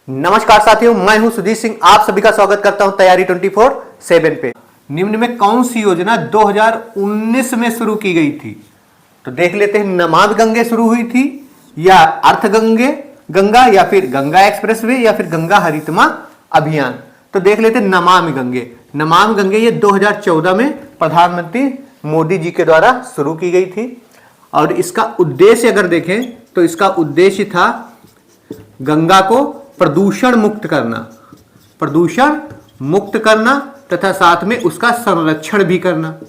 नमस्कार साथियों, मैं हूं सुधीर सिंह। आप सभी का स्वागत करता हूं तैयारी 24/7 पे। निम्न में कौन सी योजना 2019 में शुरू की गई थी? तो देख लेते हैं। नमामि गंगे शुरू हुई थी, या अर्थ गंगा, या फिर गंगा एक्सप्रेसवे, या फिर गंगा हरितमा अभियान। तो देख लेते हैं नमामि गंगे। नमामि गंगे ये 2014 में प्रधानमंत्री मोदी जी के द्वारा शुरू की गई थी। और इसका उद्देश्य अगर देखें तो इसका उद्देश्य था गंगा को प्रदूषण मुक्त करना तथा साथ में उसका संरक्षण भी करना।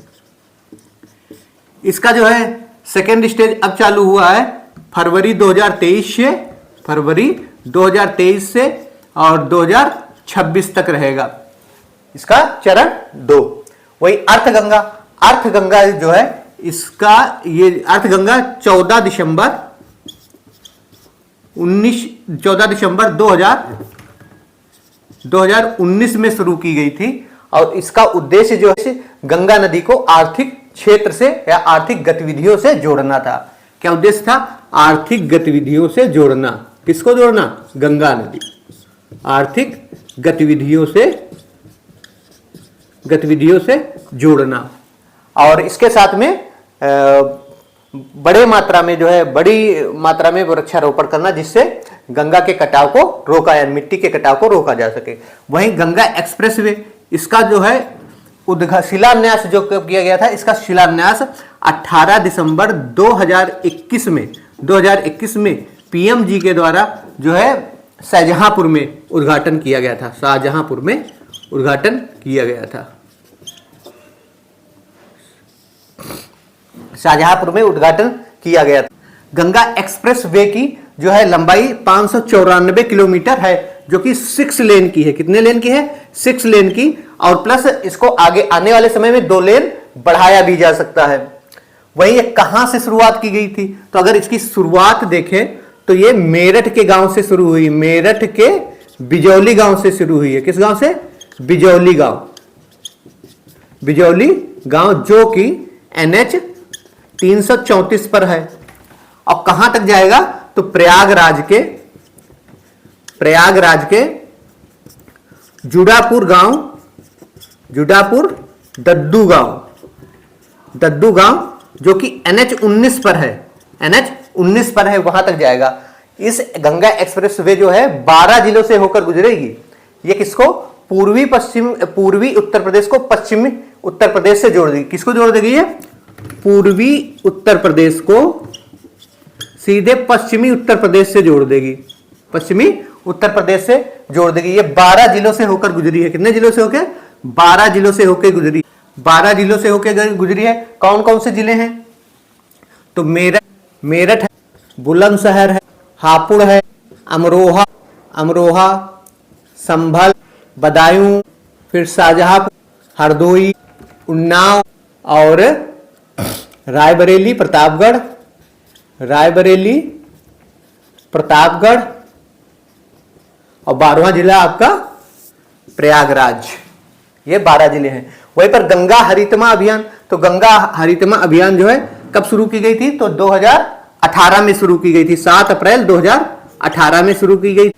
इसका जो है सेकेंड स्टेज अब चालू हुआ है फरवरी 2023 से और 2026 तक रहेगा इसका चरण 2। वही अर्थ गंगा जो है इसका ये अर्थ गंगा 14 दिसंबर 2019 में शुरू की गई थी। और इसका उद्देश्य जो है गंगा नदी को आर्थिक क्षेत्र से या आर्थिक गतिविधियों से जोड़ना था। क्या उद्देश्य था? आर्थिक गतिविधियों से जोड़ना। किसको जोड़ना? गंगा नदी आर्थिक गतिविधियों से जोड़ना। और इसके साथ में बड़ी मात्रा में वृक्षारोपण करना, जिससे गंगा के कटाव को रोका या मिट्टी के कटाव को रोका जा सके। वहीं गंगा एक्सप्रेसवे, इसका जो है शिलान्यास जो किया गया था, इसका शिलान्यास 18 दिसंबर 2021 में पीएम जी के द्वारा जो है शाहजहांपुर में उद्घाटन किया गया था। गंगा एक्सप्रेस वे की जो है लंबाई 594 किलोमीटर है, जो कि 6 लेन की है। कितने लेन की है? 6 लेन की। और प्लस इसको आगे आने वाले समय में 2 लेन बढ़ाया भी जा सकता है। वही कहां से शुरुआत की गई थी? तो अगर इसकी शुरुआत देखें तो ये मेरठ के गांव से शुरू हुई। मेरठ के बिजौली गांव से शुरू हुई है। किस गांव से? बिजौली गांव जो कि NH 334 पर है। और कहां तक जाएगा? तो प्रयागराज के जुड़ापुर दद्दू गांव जो कि NH 19 पर है, वहां तक जाएगा। इस गंगा एक्सप्रेस वे जो है 12 जिलों से होकर गुजरेगी। ये किसको? पूर्वी उत्तर प्रदेश को पश्चिमी उत्तर प्रदेश से जोड़ देगी। किसको जोड़ देगी? ये पूर्वी उत्तर प्रदेश को सीधे पश्चिमी उत्तर प्रदेश से जोड़ देगी। ये 12 जिलों से होकर गुजरी है। कितने जिलों से होकर? 12 जिलों से होकर गुजरी। 12 जिलों से होकर गुजरी है। कौन कौन से जिले हैं? तो मेरठ है, बुलंदशहर है, हापुड़ है, अमरोहा, संभल, बदायूं, फिर शाहजहांपुर, हरदोई, उन्नाव और रायबरेली, प्रतापगढ़ और 12वां जिला आपका प्रयागराज। ये 12 जिले हैं। वहीं पर गंगा हरितमा अभियान, तो गंगा हरितमा अभियान जो है कब शुरू की गई थी? तो 2018 में शुरू की गई थी। 7 अप्रैल 2018 में शुरू की गई।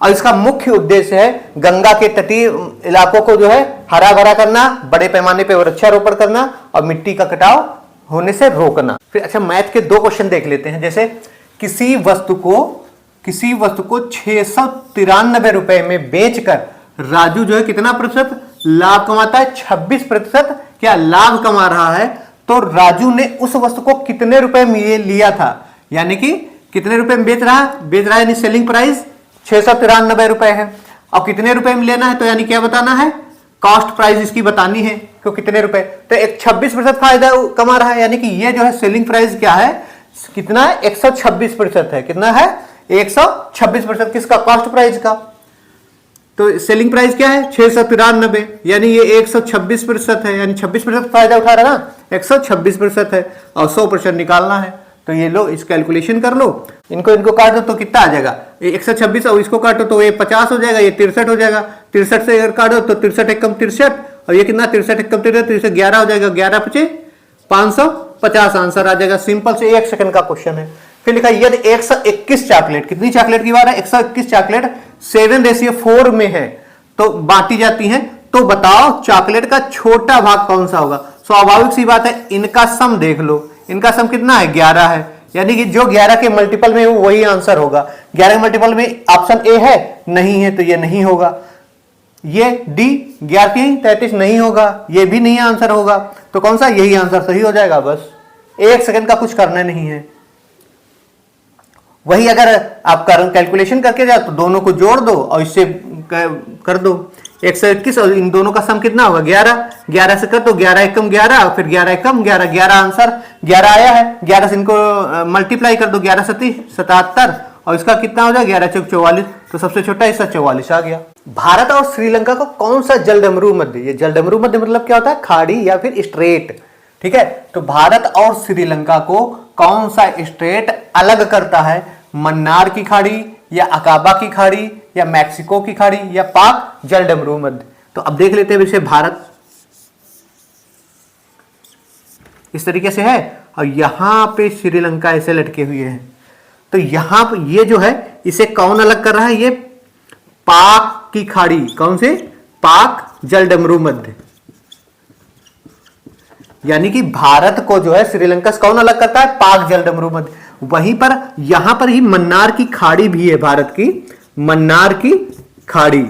और इसका मुख्य उद्देश्य है गंगा के तटीय इलाकों को जो है हरा भरा करना, बड़े पैमाने पर वृक्षारोपण करना और मिट्टी का कटाव होने से रोकना। फिर अच्छा, मैथ के 2 क्वेश्चन देख लेते हैं। जैसे किसी वस्तु को 693 रुपए में बेचकर राजू जो है कितना प्रतिशत लाभ कमाता है? 26% क्या लाभ कमा रहा है। तो राजू ने उस वस्तु को कितने रुपए में लिया था? यानी कि कितने रुपए में बेच रहा है, यानी सेलिंग प्राइस 693 रुपए है। और कितने रुपए में लेना है? तो यानी क्या बताना है? कॉस्ट प्राइस इसकी बतानी है तो कितने रुपए। तो एक 26% फायदा कमा रहा है। यानी कि ये जो है सेलिंग प्राइस क्या है? कितना है? 126% है। कितना है? 126%। किसका? कॉस्ट प्राइस का। तो सेलिंग प्राइस क्या है? 693, यानी ये 126% है। यानी 26% फायदा उठा रहा ना, 126% है। और 100% निकालना है। तो ये लो, इस कैलकुलेशन कर लो। इनको काटो तो कितना आ जाएगा? 126 और इसको काटो तो ये 50 हो जाएगा, ये 63 हो जाएगा। 63 से अगर काटो तो 63 एकम 63, और ये कितना? 63 एकम 63, 11 हो जाएगा। 11 × 5 550 आंसर आ जाएगा। सिंपल से 1 सेकंड का क्वेश्चन है। फिर लिखा यदि 121 चॉकलेट, कितनी चॉकलेट की बात है, 121 चॉकलेट 7:4 में है तो बांटी जाती हैं, तो बताओ चॉकलेट का छोटा भाग कौन सा होगा। स्वाभाविक सी बात है, इनका सम देख लो, इनका सम कितना है, 11 है, यानी कि जो 11 के मल्टीपल में वही आंसर होगा। 11 के मल्टीपल में ऑप्शन ए है, नहीं है, तो ये नहीं होगा। ये डी 11 33 नहीं होगा, ये भी नहीं आंसर होगा, तो कौन सा, यही आंसर सही हो जाएगा। बस 1 सेकंड का कुछ करना नहीं है। वही अगर आप कैलकुलेशन करके जाओ तो दोनों को जोड़ दो और इससे कर दो 121 और इन दोनों का सम कितना होगा, 11। 11 से कर दो, 11 एकम 11, फिर 11 एकम 11, 11 आंसर 11 आया है। 11 से इनको मल्टीप्लाई कर दो, 11 सती 77 और इसका कितना हो जाएगा, 11 चौक 44, तो सबसे छोटा हिस्सा 44 आ गया। भारत और श्रीलंका को कौन सा जलडमरू मध्य, ये जलडमरू मध्य मतलब क्या होता है, खाड़ी या फिर स्ट्रेट, ठीक है। तो भारत और श्रीलंका को कौन सा स्ट्रेट अलग करता है, मन्नार की खाड़ी या अकाबा की खाड़ी या मैक्सिको की खाड़ी या पाक जलडमरू मध्य। तो अब देख लेते हैं विषय भारत इस तरीके से है और यहां पे श्रीलंका ऐसे लटके हुए हैं, तो यहां पे ये जो है इसे कौन अलग कर रहा है, ये पाक की खाड़ी, कौन से, पाक जलडमरू मध्य, यानी कि भारत को जो है श्रीलंका से कौन अलग करता है, पाक जलडमरू मध्य। वहीं पर यहां पर ही मन्नार की खाड़ी भी है भारत की, मन्नार की खाड़ी,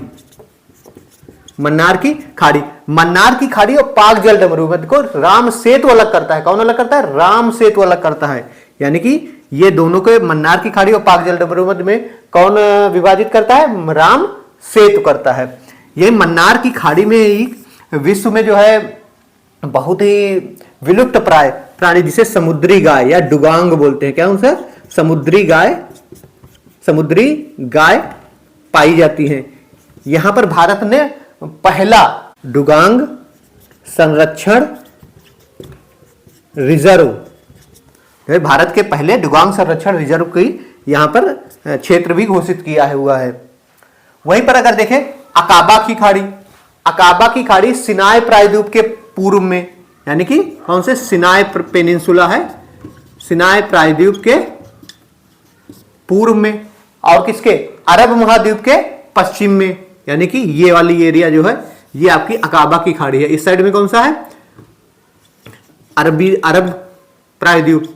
मन्नार की खाड़ी, मन्नार की खाड़ी और पाक जलडमरू मध्य को राम सेतु अलग करता है। कौन अलग करता है, राम सेतु अलग करता है, यानी कि ये दोनों को मन्नार की खाड़ी और पाक जलडमरू मध्य में कौन विभाजित करता है, राम सेतु करता है। ये मन्नार की खाड़ी में ही विश्व में जो है बहुत ही विलुप्त प्राय प्राणी जिसे समुद्री गाय या डुगांग बोलते हैं, क्या उनसे, समुद्री गाय पाई जाती हैं। यहां पर भारत ने पहला डुगांग संरक्षण रिजर्व, भारत के पहले डुगांग संरक्षण रिजर्व की यहां पर क्षेत्र भी घोषित किया हुआ है। वहीं पर अगर देखें अकाबा की खाड़ी, अकाबा की खाड़ी सिनाई प्रायद्वीप के पूर्व में, यानी कि कौन से, सिनाई पेनिनसुला है, सिनाई प्रायद्वीप के पूर्व में, और किसके, अरब महाद्वीप के पश्चिम में, यानी कि ये वाली एरिया जो है ये आपकी अकाबा की खाड़ी है। इस साइड में कौन सा है, अरब प्रायद्वीप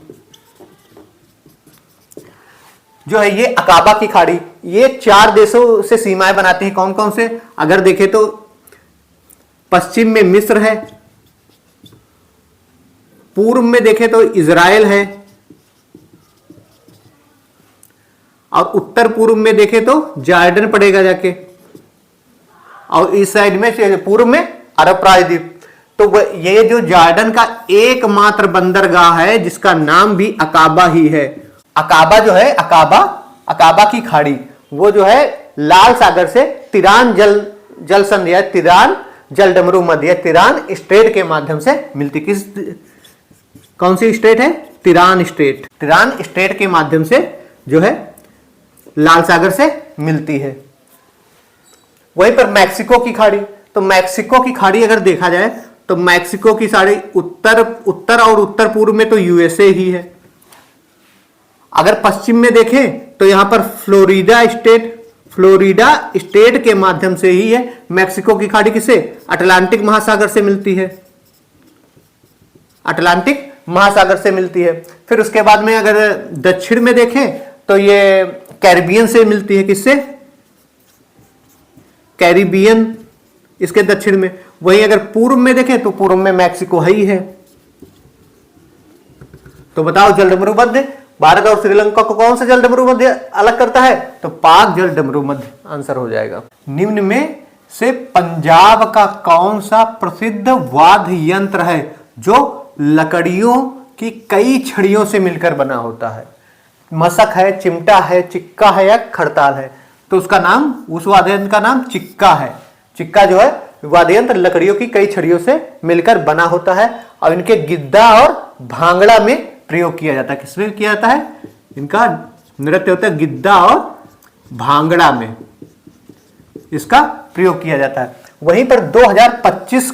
जो है ये अकाबा की खाड़ी। ये 4 देशों से सीमाएं बनाती हैं, कौन कौन से, अगर देखें तो पश्चिम में मिस्र है, पूर्व में देखें तो इजराइल है, और उत्तर पूर्व में देखें तो जॉर्डन पड़ेगा जाके, और इस साइड में पूर्व में अरब प्रायद्वीप। तो ये जो जॉर्डन का एकमात्र बंदरगाह है जिसका नाम भी अकाबा ही है। अकाबा जो है, अकाबा की खाड़ी वो जो है लाल सागर से तिरान जल संध या तिरान जलडमरू मध्य या तिरान स्ट्रेट के माध्यम से मिलती। कौन सी स्टेट है, तिरान स्टेट, तिरान स्टेट के माध्यम से जो है लाल सागर से मिलती है। वहीं पर मैक्सिको की खाड़ी, तो मैक्सिको की खाड़ी अगर देखा जाए तो मैक्सिको की खाड़ी उत्तर और उत्तर पूर्व में तो यूएसए ही है। अगर पश्चिम में देखें तो यहां पर फ्लोरिडा स्टेट के माध्यम से ही है। मैक्सिको की खाड़ी किसे, अटलांटिक महासागर से मिलती है, अटलांटिक महासागर से मिलती है। फिर उसके बाद में अगर दक्षिण में देखें तो ये कैरिबियन से मिलती है, किससे, कैरिबियन इसके दक्षिण में। वहीं अगर पूर्व में देखें तो पूर्व में मैक्सिको ही है। तो बताओ जलडमरू मध्य भारत और श्रीलंका को कौन सा जलडमरू मध्य अलग करता है, तो पाक जलडमरू मध्य आंसर हो जाएगा। निम्न में से पंजाब का कौन सा प्रसिद्ध वाद्य यंत्र है जो लकड़ियों की कई छड़ियों से मिलकर बना होता है, मशक है, चिमटा है, चिक्का है या खड़ताल है। तो उसका नाम, उस वाद्य यंत्र का नाम चिक्का है। चिक्का जो है वाद्य यंत्र लकड़ियों की कई छड़ियों से मिलकर बना होता है और इनके गिद्दा और भांगड़ा में प्रयोग किया जाता है। किसमें किया जाता है, इनका नृत्य होता है गिद्दा और भांगड़ा में इसका प्रयोग किया जाता है। वहीं पर 2025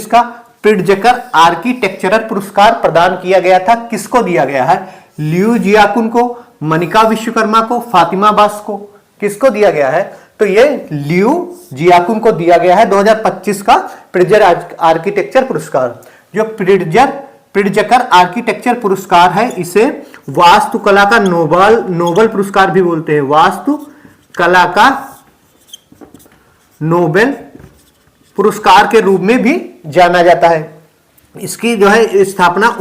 का प्रिट्जकर आर्किटेक्चरल पुरस्कार प्रदान किया गया था। किसको दिया गया है, लियू जियाकुन को, मनिका विश्वकर्मा को, फातिमा बास को। किसको दिया गया है? तो ये लियू जियाकुन को दिया गया है 2025 का प्रिट्जर आर्किटेक्चर पुरस्कार। जो प्रिट्जकर आर्किटेक्चर पुरस्कार है, इसे वास्तुकला का नोबेल पुरस्कार भी बोलते हैं। वास्तुकला का नोबेल पुरस्कार के रूप में भी जाना जाता है। इसकी जो है स्थापना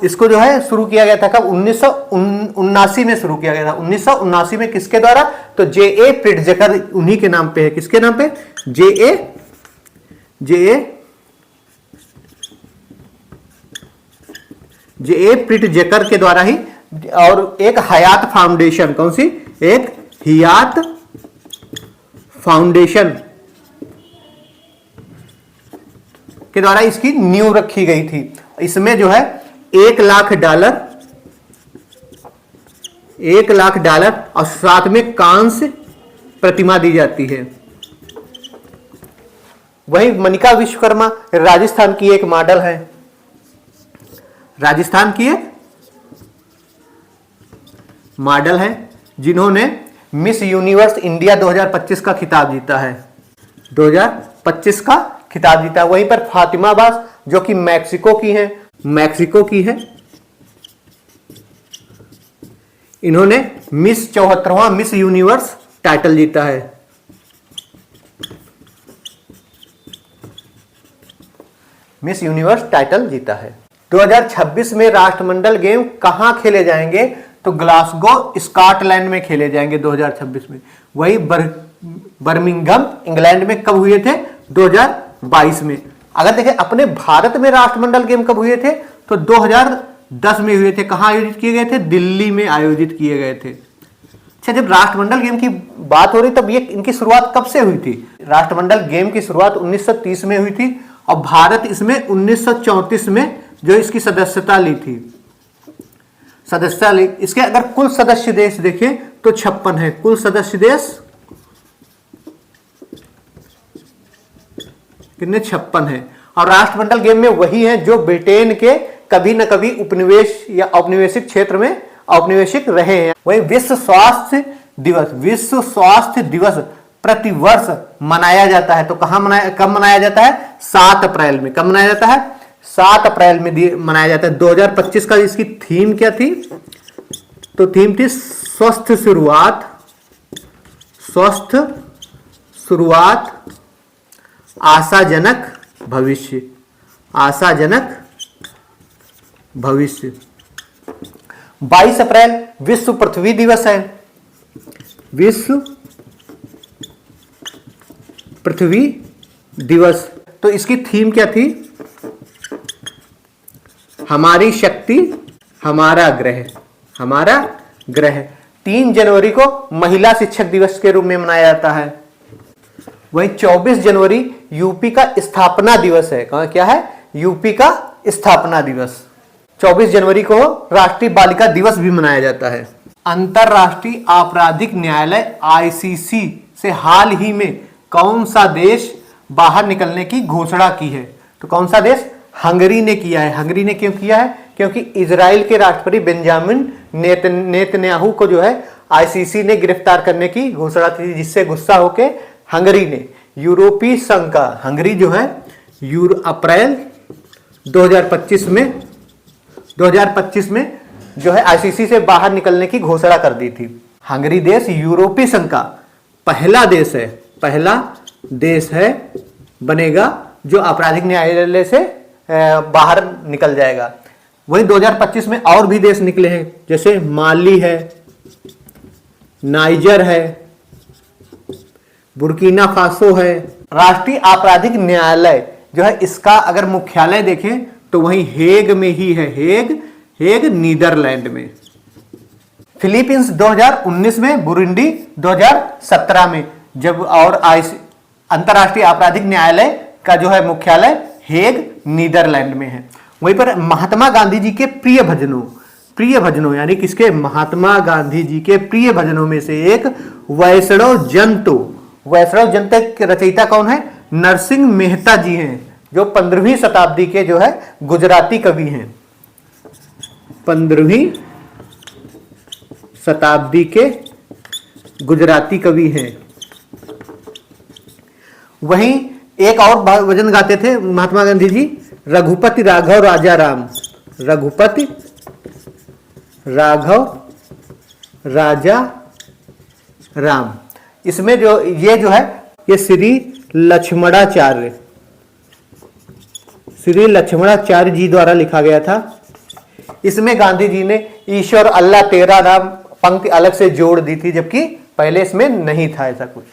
इसको जो है शुरू किया गया था कब? 1979 में शुरू किया गया था। 1979 में किसके द्वारा? तो जे.ए. प्रिट्जकर, उन्हीं के नाम पे है। किसके नाम पे? जे.ए. प्रिट्जकर के द्वारा ही। और एक हयात फाउंडेशन, कौन सी? एक हयात फाउंडेशन के द्वारा इसकी नींव रखी गई थी। इसमें जो है $1 लाख और साथ में कांस्य प्रतिमा दी जाती है। वही मनिका विश्वकर्मा राजस्थान की एक मॉडल है। राजस्थान की एक मॉडल है जिन्होंने मिस यूनिवर्स इंडिया 2025 का खिताब जीता है। 2025 का खिताब जीता। वहीं पर फातिमा बास जो कि मैक्सिको की है, इन्होंने मिस 74वां मिस यूनिवर्स टाइटल जीता है। मिस यूनिवर्स टाइटल जीता है। 2026 में राष्ट्रमंडल गेम कहां खेले जाएंगे? तो ग्लासगो स्कॉटलैंड में खेले जाएंगे 2026 में। वही बर्मिंघम इंग्लैंड में कब हुए थे? 2022 में। अगर देखें अपने भारत में राष्ट्रमंडल गेम कब हुए थे? तो 2010 में हुए थे। कहां आयोजित किए गए थे? दिल्ली में आयोजित किए गए थे। अच्छा, जब राष्ट्रमंडल गेम की बात हो रही तब ये इनकी शुरुआत कब से हुई थी? राष्ट्रमंडल गेम की शुरुआत 1930 में हुई थी और भारत इसमें 1934 में जो इसकी सदस्यता ली थी। इसके अगर कुल सदस्य देश देखें तो 56 है। कुल सदस्य देश कितने? 56 है। और राष्ट्रमंडल गेम में वही है जो ब्रिटेन के कभी न कभी उपनिवेश या औपनिवेशिक क्षेत्र में औपनिवेशिक रहे हैं। वही विश्व स्वास्थ्य दिवस प्रतिवर्ष मनाया जाता है। तो कब मनाया जाता है? 7 अप्रैल में। कब मनाया जाता है? 7 अप्रैल में मनाया जाता है। 2025 का इसकी थीम क्या थी? तो थीम थी स्वस्थ शुरुआत आशाजनक भविष्य। 22 अप्रैल विश्व पृथ्वी दिवस है। विश्व पृथ्वी दिवस। तो इसकी थीम क्या थी? हमारी शक्ति हमारा ग्रह। 3 जनवरी को महिला शिक्षक दिवस के रूप में मनाया जाता है। वहीं 24 जनवरी यूपी का स्थापना दिवस है। क्या है? यूपी का स्थापना दिवस। 24 जनवरी को राष्ट्रीय बालिका दिवस भी मनाया जाता है। अंतरराष्ट्रीय आपराधिक न्यायालय ICC से हाल ही में कौन सा देश बाहर निकलने की घोषणा की है? तो कौन सा देश? हंगरी ने किया है। हंगरी ने क्यों किया है? क्योंकि इजराइल के राष्ट्रपति बेंजामिन नेतन्याहू को जो है ICC ने गिरफ्तार करने की घोषणा की, जिससे गुस्सा होकर हंगरी ने यूरोपीय संघ का, हंगरी जो है अप्रैल 2025 में जो है ICC से बाहर निकलने की घोषणा कर दी थी। हंगरी देश यूरोपीय संघ का पहला देश है बनेगा जो आपराधिक न्यायालय से बाहर निकल जाएगा। वहीं 2025 में और भी देश निकले हैं, जैसे माली है, नाइजर है, बुर्किना फासो है। राष्ट्रीय आपराधिक न्यायालय जो है इसका अगर मुख्यालय देखें तो वहीं हेग में ही है। हेग नीदरलैंड में। फिलीपींस 2019 में, बुरुंडी 2017 में। जब और अंतरराष्ट्रीय आपराधिक न्यायालय का जो है मुख्यालय हेग नीदरलैंड में है। वहीं पर महात्मा गांधी जी के प्रिय भजनों यानी किसके? महात्मा गांधी जी के प्रिय भजनों में से एक वैष्णव जंत के रचयिता कौन है? नरसिंह मेहता जी हैं, जो 15वीं शताब्दी के जो है गुजराती कवि हैं। 15वीं शताब्दी के गुजराती कवि हैं। वहीं एक और भजन गाते थे महात्मा गांधी जी, रघुपति राघव राजा राम। रघुपति राघव राजा राम। इसमें जो ये जो है ये श्री लक्ष्मणाचार्य जी द्वारा लिखा गया था। इसमें गांधी जी ने ईश्वर अल्लाह तेरा नाम पंक्ति अलग से जोड़ दी थी, जबकि पहले इसमें नहीं था ऐसा कुछ।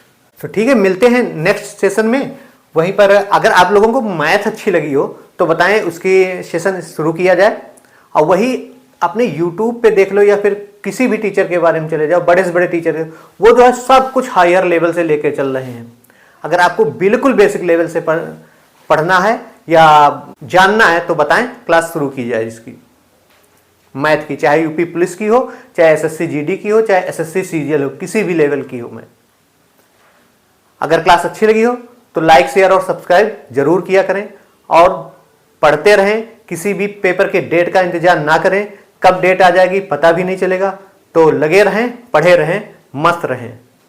तो ठीक है, मिलते हैं नेक्स्ट सेशन में। वहीं पर अगर आप लोगों को मैथ अच्छी लगी हो तो बताएं, उसकी सेशन शुरू किया जाए। और वही अपने YouTube पे देख लो या फिर किसी भी टीचर के बारे में चले जाओ, बड़े से बड़े टीचर, वो जो है सब कुछ हायर लेवल से लेके चल रहे हैं। अगर आपको बिल्कुल बेसिक लेवल से पढ़ना है या जानना है तो बताएं, क्लास शुरू की जाए इसकी मैथ की, चाहे यूपी पुलिस की हो, चाहे SSC GD की हो, चाहे SSC CGL हो, किसी भी लेवल की हो। मैं अगर क्लास अच्छी लगी हो तो लाइक शेयर और सब्सक्राइब जरूर किया करें और पढ़ते रहें। किसी भी पेपर के डेट का इंतजार ना करें, कब डेट आ जाएगी पता भी नहीं चलेगा। तो लगे रहें, पढ़े रहें, मस्त रहें।